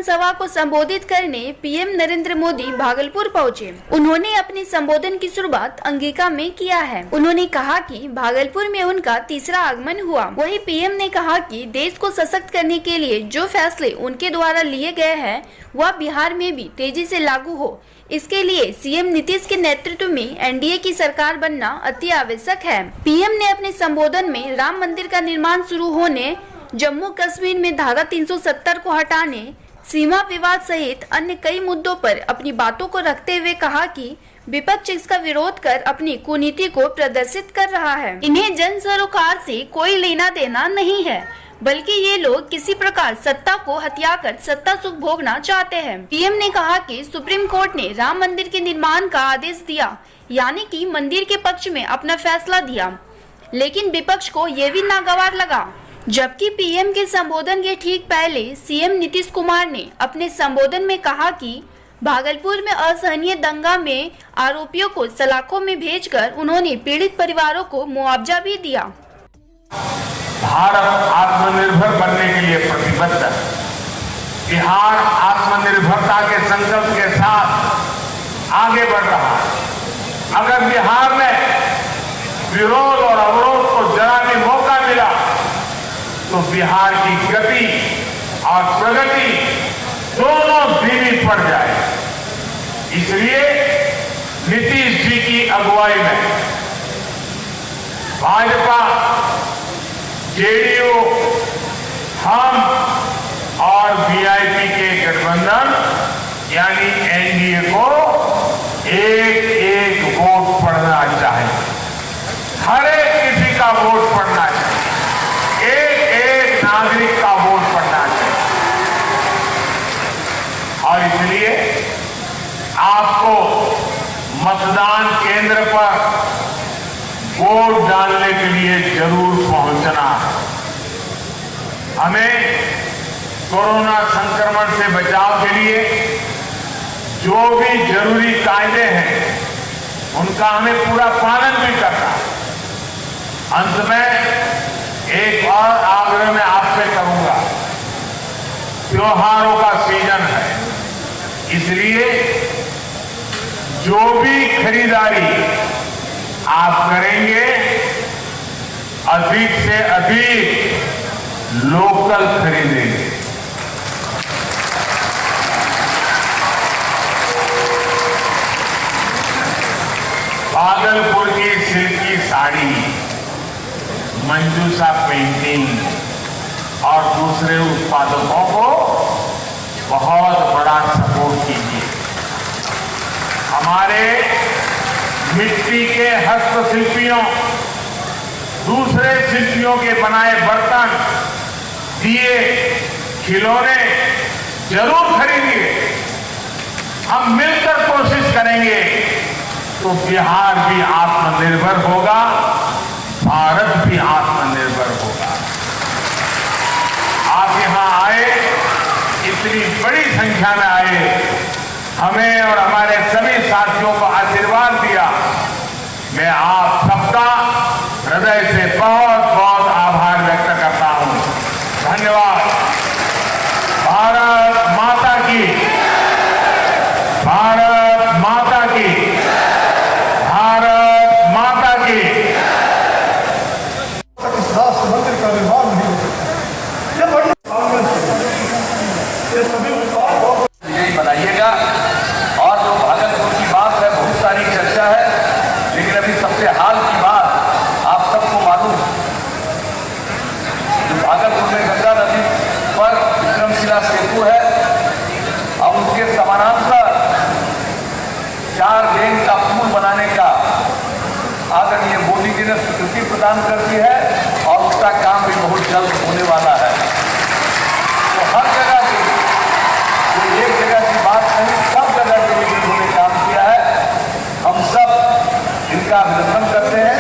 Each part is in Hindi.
जनसभा को संबोधित करने पीएम नरेंद्र मोदी भागलपुर पहुंचे। उन्होंने अपने संबोधन की शुरुआत अंगिका में किया है। उन्होंने कहा कि भागलपुर में उनका तीसरा आगमन हुआ। वहीं पीएम ने कहा कि देश को सशक्त करने के लिए जो फैसले उनके द्वारा लिए गए हैं वह बिहार में भी तेजी से लागू हो। इसके लिए सीएम नीतीश के नेतृत्व में एनडीए की सरकार बनना अति आवश्यक है। पीएम ने अपने संबोधन में राम मंदिर का निर्माण शुरू होने, जम्मू कश्मीर में धारा 370 को हटाने, सीमा विवाद सहित अन्य कई मुद्दों पर अपनी बातों को रखते हुए कहा कि विपक्ष इसका विरोध कर अपनी कुनीति को प्रदर्शित कर रहा है। इन्हें जन सरोकार से कोई लेना देना नहीं है, बल्कि ये लोग किसी प्रकार सत्ता को हथियाकर सत्ता सुख भोगना चाहते हैं। पीएम ने कहा कि सुप्रीम कोर्ट ने राम मंदिर के निर्माण का आदेश दिया, यानी कि मंदिर के पक्ष में अपना फैसला दिया, लेकिन विपक्ष को ये भी नागवार लगा। जबकि पीएम के संबोधन के ठीक पहले सीएम नीतीश कुमार ने अपने संबोधन में कहा कि भागलपुर में असहनीय दंगा में आरोपियों को सलाखों में भेजकर उन्होंने पीड़ित परिवारों को मुआवजा भी दिया। भारत आत्मनिर्भर बनने के लिए प्रतिबद्ध है। बिहार आत्मनिर्भरता के संकल्प के साथ आगे बढ़ रहा है। अगर बिहार में विरोध और अवरोध को जरा भी मौका मिला तो बिहार की गति और प्रगति दोनों धीमी पड़ जाए। इसलिए नीतीश जी की अगुवाई में भाजपा, जेडीयू, हम और वीआईपी के गठबंधन यानी एनडीए को एक एक वोट पड़ना चाहिए। हर एक किसी का वोट पड़ना चाहिए। एक एक नागरिक का वोट पड़ना चाहिए। और इसलिए आपको मतदान केंद्र पर वोट डालने के लिए जरूर पहुंचना है। हमें कोरोना संक्रमण से बचाव के लिए जो भी जरूरी कायदे हैं उनका हमें पूरा पालन भी करना है। अंत में एक और आग्रह मैं आपसे करूंगा। त्योहारों का सीजन है, इसलिए जो भी खरीदारी आप करेंगे अधिक से अधिक लोकल खरीदेंगे। भागलपुर की सिल्की साड़ी, मंजूषा पेंटिंग और दूसरे उत्पादकों को बहुत बड़ा सपोर्ट कीजिए। हमारे मिट्टी के हस्तशिल्पियों, दूसरे शिल्पियों के बनाए बर्तन, दिए, खिलौने जरूर खरीदिए। हम मिलकर कोशिश करेंगे तो बिहार भी आत्मनिर्भर होगा, भारत भी आत्मनिर्भर होगा। आप यहां आए, इतनी बड़ी संख्या में आए, हमें और हमारे सभी साथियों को आशीर्वाद दिया। मैं आप सबका हृदय से बहुत बहुत आभार व्यक्त करता हूं। धन्यवाद। भारत माता की, भारत माता की, भारत माता की। मंदिर का निर्माण नहीं हो सकता। ये बड़ी ये सभी यही बनाइएगा। और जो भागलपुर की बात है, बहुत सारी चर्चा है, लेकिन अभी सबसे हाल की बात आप सबको मालूम, भागलपुर में गंगा नदी पर विक्रमशिला सेतु है। अब उसके समानांतर 4 लेन का पुल बनाने का आदरणीय मोदी जी ने स्वीकृति प्रदान कर दी है और उसका काम भी बहुत जल्द होने वाला है। तो हर जगह की, तो एक जगह की बात नहीं, सब जगह के लिए इन्होंने काम किया है। हम सब इनका अभिनंदन करते हैं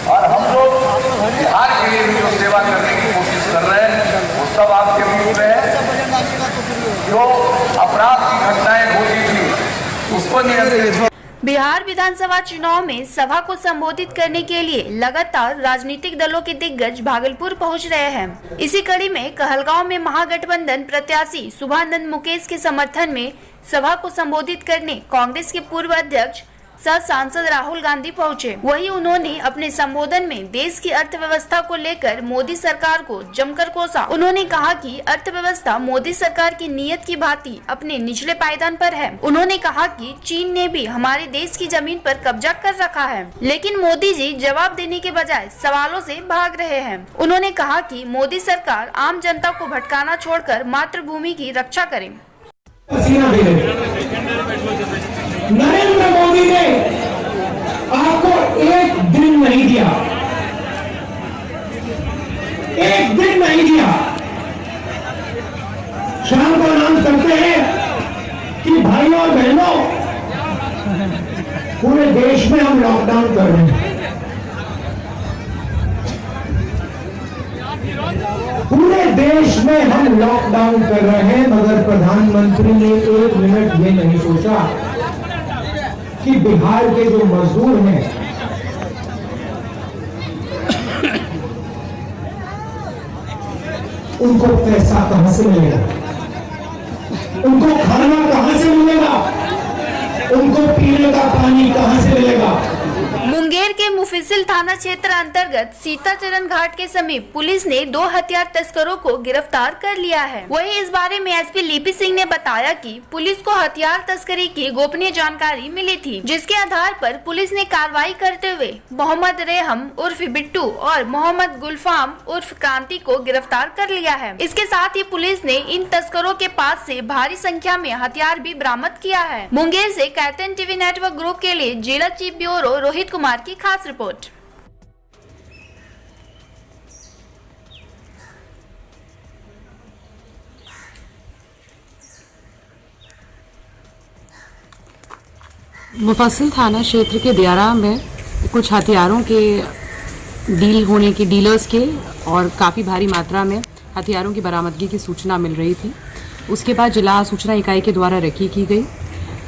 और हम लोग बिहार के लिए भी जो सेवा करने की कोशिश कर रहे हैं वो सब आपके बीच में है। जो अपराध की घटनाएं होती थी उस पर नियंत्रण बिहार विधानसभा चुनाव में सभा को संबोधित करने के लिए लगातार राजनीतिक दलों के दिग्गज भागलपुर पहुंच रहे हैं। इसी कड़ी में कहलगांव में महागठबंधन प्रत्याशी शुभानंद मुकेश के समर्थन में सभा को संबोधित करने कांग्रेस के पूर्व अध्यक्ष सह सांसद राहुल गांधी पहुंचे। वहीं उन्होंने अपने संबोधन में देश की अर्थव्यवस्था को लेकर मोदी सरकार को जमकर कोसा। उन्होंने कहा कि अर्थव्यवस्था मोदी सरकार की नीयत की भांति अपने निचले पायदान पर है। उन्होंने कहा कि चीन ने भी हमारे देश की जमीन पर कब्जा कर रखा है, लेकिन मोदी जी जवाब देने के बजाय सवालों से भाग रहे हैं। उन्होंने कहा कि मोदी सरकार आम जनता को भटकाना छोड़कर मातृभूमि की रक्षा करे। नरेंद्र मोदी ने आपको एक दिन नहीं दिया, एक दिन नहीं दिया। शाम को अनाउंस करते हैं कि भाइयों और बहनों पूरे देश में हम लॉकडाउन कर रहे हैं, पूरे देश में हम लॉकडाउन कर रहे हैं, मगर प्रधानमंत्री ने एक मिनट ये नहीं सोचा कि बिहार के जो मजदूर हैं उनको पैसा कहां से मिलेगा, उनको खाना कहां से मिलेगा, उनको पीने का पानी कहां से मिलेगा। मुंगेर के मुफस्सिल थाना क्षेत्र अंतर्गत सीताचरण घाट के समीप पुलिस ने 2 हथियार तस्करों को गिरफ्तार कर लिया है। वहीं इस बारे में एसपी लिपि सिंह ने बताया कि पुलिस को हथियार तस्करी की गोपनीय जानकारी मिली थी, जिसके आधार पर पुलिस ने कार्रवाई करते हुए मोहम्मद रेहम उर्फ बिट्टू और मोहम्मद गुलफाम उर्फ क्रांति को गिरफ्तार कर लिया है। इसके साथ ही पुलिस ने इन तस्करों के पास से भारी संख्या में हथियार भी बरामद किया है। मुंगेर से कैथन टीवी नेटवर्क ग्रुप के लिए जिला चीफ ब्यूरो रोहित कुमार की खास रिपोर्ट। मुफस्सिल थाना क्षेत्र के दियारा में कुछ हथियारों के डील होने की डीलर्स के और काफ़ी भारी मात्रा में हथियारों की बरामदगी की सूचना मिल रही थी। उसके बाद जिला सूचना इकाई के द्वारा रेकी की गई।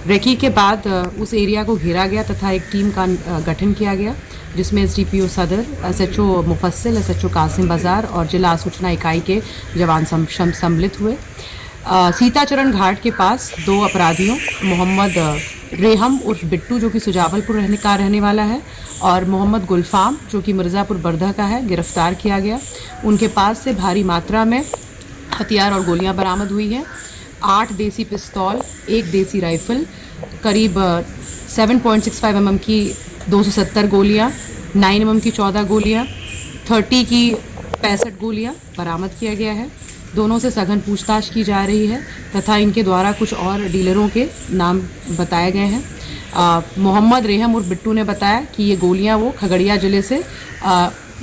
रेकी के बाद उस एरिया को घेरा गया तथा एक टीम का गठन किया गया, जिसमें एसडीपीओ सदर, एसएचओ मुफस्सिल, एसएचओ कासिम बाजार और जिला सूचना इकाई के जवान सम्मिलित हुए। सीताचरण घाट के पास 2 अपराधियों मोहम्मद रेहम उर्फ बिट्टू जो कि सुजावलपुर रहने वाला है और मोहम्मद गुलफाम जो कि मिर्ज़ापुर बर्धा का है, गिरफ्तार किया गया। उनके पास से भारी मात्रा में हथियार और गोलियां बरामद हुई हैं। 8 देसी पिस्तौल, 1 देसी राइफल, करीब 7.65 mm की 270 गोलियां, 9 mm की 14 गोलियां, 30 की 65 गोलियां बरामद किया गया है। दोनों से सघन पूछताछ की जा रही है तथा इनके द्वारा कुछ और डीलरों के नाम बताए गए हैं। मोहम्मद रेहम उर्फ बिट्टू ने बताया कि ये गोलियां वो खगड़िया ज़िले से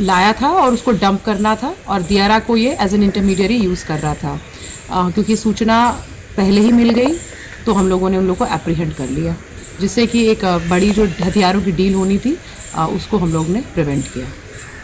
लाया था और उसको डंप करना था और दियारा को ये एज एन इंटरमीडियरी यूज़ कर रहा था। क्योंकि सूचना पहले ही मिल गई तो हम लोगों ने उन लोगों को एप्रीहेंड कर लिया, जिससे कि एक बड़ी जो हथियारों की डील होनी थी उसको हम लोग ने प्रिवेंट किया।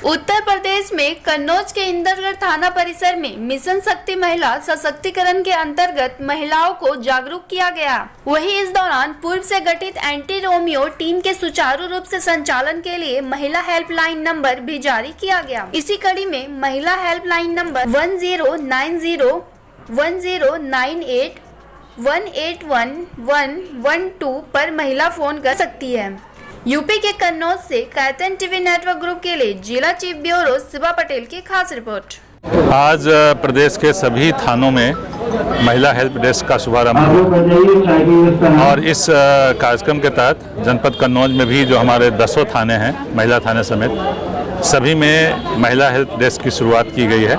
उत्तर प्रदेश में कन्नौज के इंदरगढ़ थाना परिसर में मिशन शक्ति महिला सशक्तिकरण के अंतर्गत महिलाओं को जागरूक किया गया। वहीं इस दौरान पूर्व से गठित एंटी रोमियो टीम के सुचारू रूप से संचालन के लिए महिला हेल्पलाइन नंबर भी जारी किया गया। इसी कड़ी में महिला हेल्पलाइन नंबर 1090 1098 181 पर महिला फोन कर सकती है। यूपी के कन्नौज से कैथन टीवी नेटवर्क ग्रुप के लिए जिला चीफ ब्यूरो शिवा पटेल की खास रिपोर्ट। आज प्रदेश के सभी थानों में महिला हेल्प डेस्क का शुभारंभ हुआ और इस कार्यक्रम के तहत जनपद कन्नौज में भी जो हमारे 10 थाने हैं, महिला थाने समेत सभी में महिला हेल्प डेस्क की शुरुआत की गई है।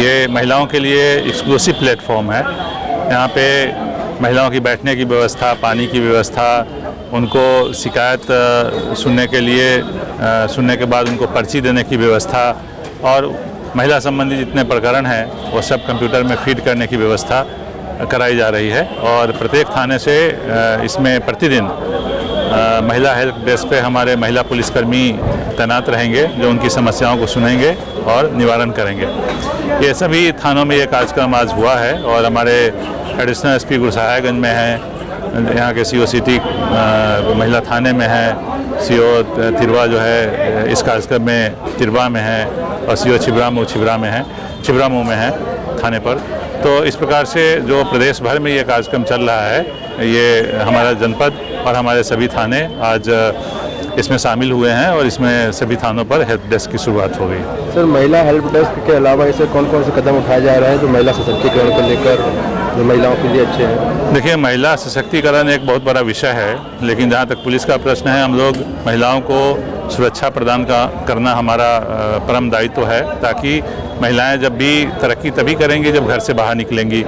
ये महिलाओं के लिए एक्सक्लूसिव प्लेटफॉर्म है। यहाँ पे महिलाओं की बैठने की व्यवस्था, पानी की व्यवस्था, उनको शिकायत सुनने के लिए सुनने के बाद उनको पर्ची देने की व्यवस्था और महिला संबंधी जितने प्रकरण हैं वो सब कंप्यूटर में फीड करने की व्यवस्था कराई जा रही है। और प्रत्येक थाने से इसमें प्रतिदिन महिला हेल्प डेस्क पे हमारे महिला पुलिसकर्मी तैनात रहेंगे जो उनकी समस्याओं को सुनेंगे और निवारण करेंगे। ये सभी थानों में ये कार्यक्रम आज हुआ है और हमारे एडिशनल एसपी गुरसहायगंज में हैं, यहाँ के सीओ सिटी महिला थाने में है, सीओ तिरवा जो है इस कार्यक्रम में तिरवा में है, और सीओ छिबरामऊ में है थाने पर। तो इस प्रकार से जो प्रदेश भर में ये कार्यक्रम चल रहा है, ये हमारा जनपद और हमारे सभी थाने आज इसमें शामिल हुए हैं और इसमें सभी थानों पर हेल्प डेस्क की शुरुआत हो गई। सर, महिला हेल्प डेस्क के अलावा ऐसे कौन कौन से कदम उठाए जा रहे हैं जो महिला सशक्तिकरण को लेकर, जो महिलाओं के लिए अच्छे हैं? देखिए, महिला सशक्तिकरण एक बहुत बड़ा विषय है, लेकिन जहाँ तक पुलिस का प्रश्न है, हम लोग महिलाओं को सुरक्षा प्रदान करना हमारा परम दायित्व है, ताकि महिलाएं जब भी तरक्की तभी करेंगी जब घर से बाहर निकलेंगी,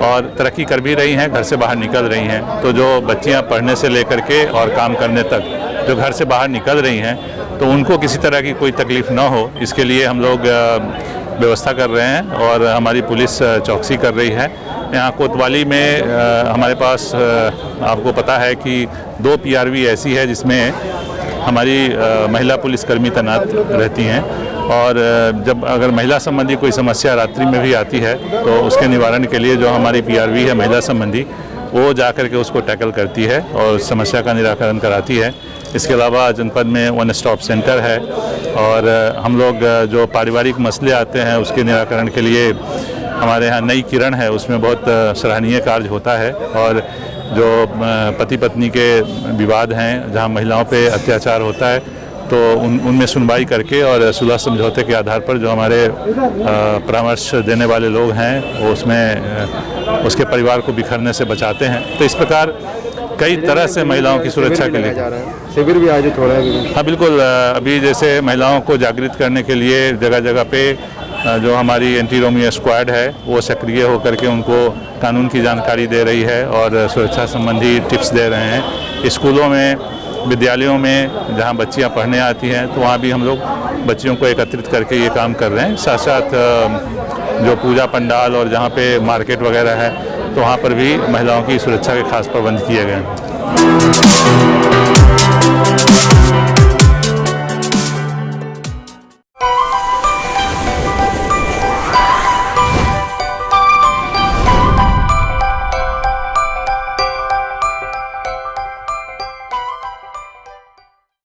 और तरक्की कर भी रही हैं, घर से बाहर निकल रही हैं। तो जो बच्चियां पढ़ने से लेकर के और काम करने तक जो घर से बाहर निकल रही हैं, तो उनको किसी तरह की कोई तकलीफ़ ना हो, इसके लिए हम लोग व्यवस्था कर रहे हैं और हमारी पुलिस चौकसी कर रही है। यहाँ कोतवाली में हमारे पास आपको पता है कि 2 PRV ऐसी है जिसमें हमारी महिला पुलिसकर्मी तैनात रहती हैं, और जब अगर महिला संबंधी कोई समस्या रात्रि में भी आती है तो उसके निवारण के लिए जो हमारी PRV है महिला संबंधी, वो जा कर के उसको टैकल करती है और समस्या का निराकरण कराती है। इसके अलावा जनपद में 1 स्टॉप सेंटर है, और हम लोग जो पारिवारिक मसले आते हैं उसके निराकरण के लिए हमारे यहाँ नई किरण है, उसमें बहुत सराहनीय कार्य होता है। और जो पति पत्नी के विवाद हैं, जहाँ महिलाओं पे अत्याचार होता है, तो उनमें सुनवाई करके और सुलह समझौते के आधार पर जो हमारे परामर्श देने वाले लोग हैं वो उसमें उसके परिवार को बिखरने से बचाते हैं। तो इस प्रकार कई तरह से महिलाओं की सुरक्षा के लिए शिविर भी आयोजित हो रहा है। हाँ बिल्कुल, अभी जैसे महिलाओं को जागृत करने के लिए जगह जगह पे जो हमारी एंटी रोमियो स्क्वाड है वो सक्रिय होकर के उनको कानून की जानकारी दे रही है और सुरक्षा संबंधी टिप्स दे रहे हैं। स्कूलों में, विद्यालयों में जहाँ बच्चियाँ पढ़ने आती हैं तो वहाँ भी हम लोग बच्चियों को एकत्रित करके ये काम कर रहे हैं। साथ साथ जो पूजा पंडाल और जहाँ पे मार्केट वगैरह है तो वहाँ पर भी महिलाओं की सुरक्षा के खास प्रबंध किए गए हैं।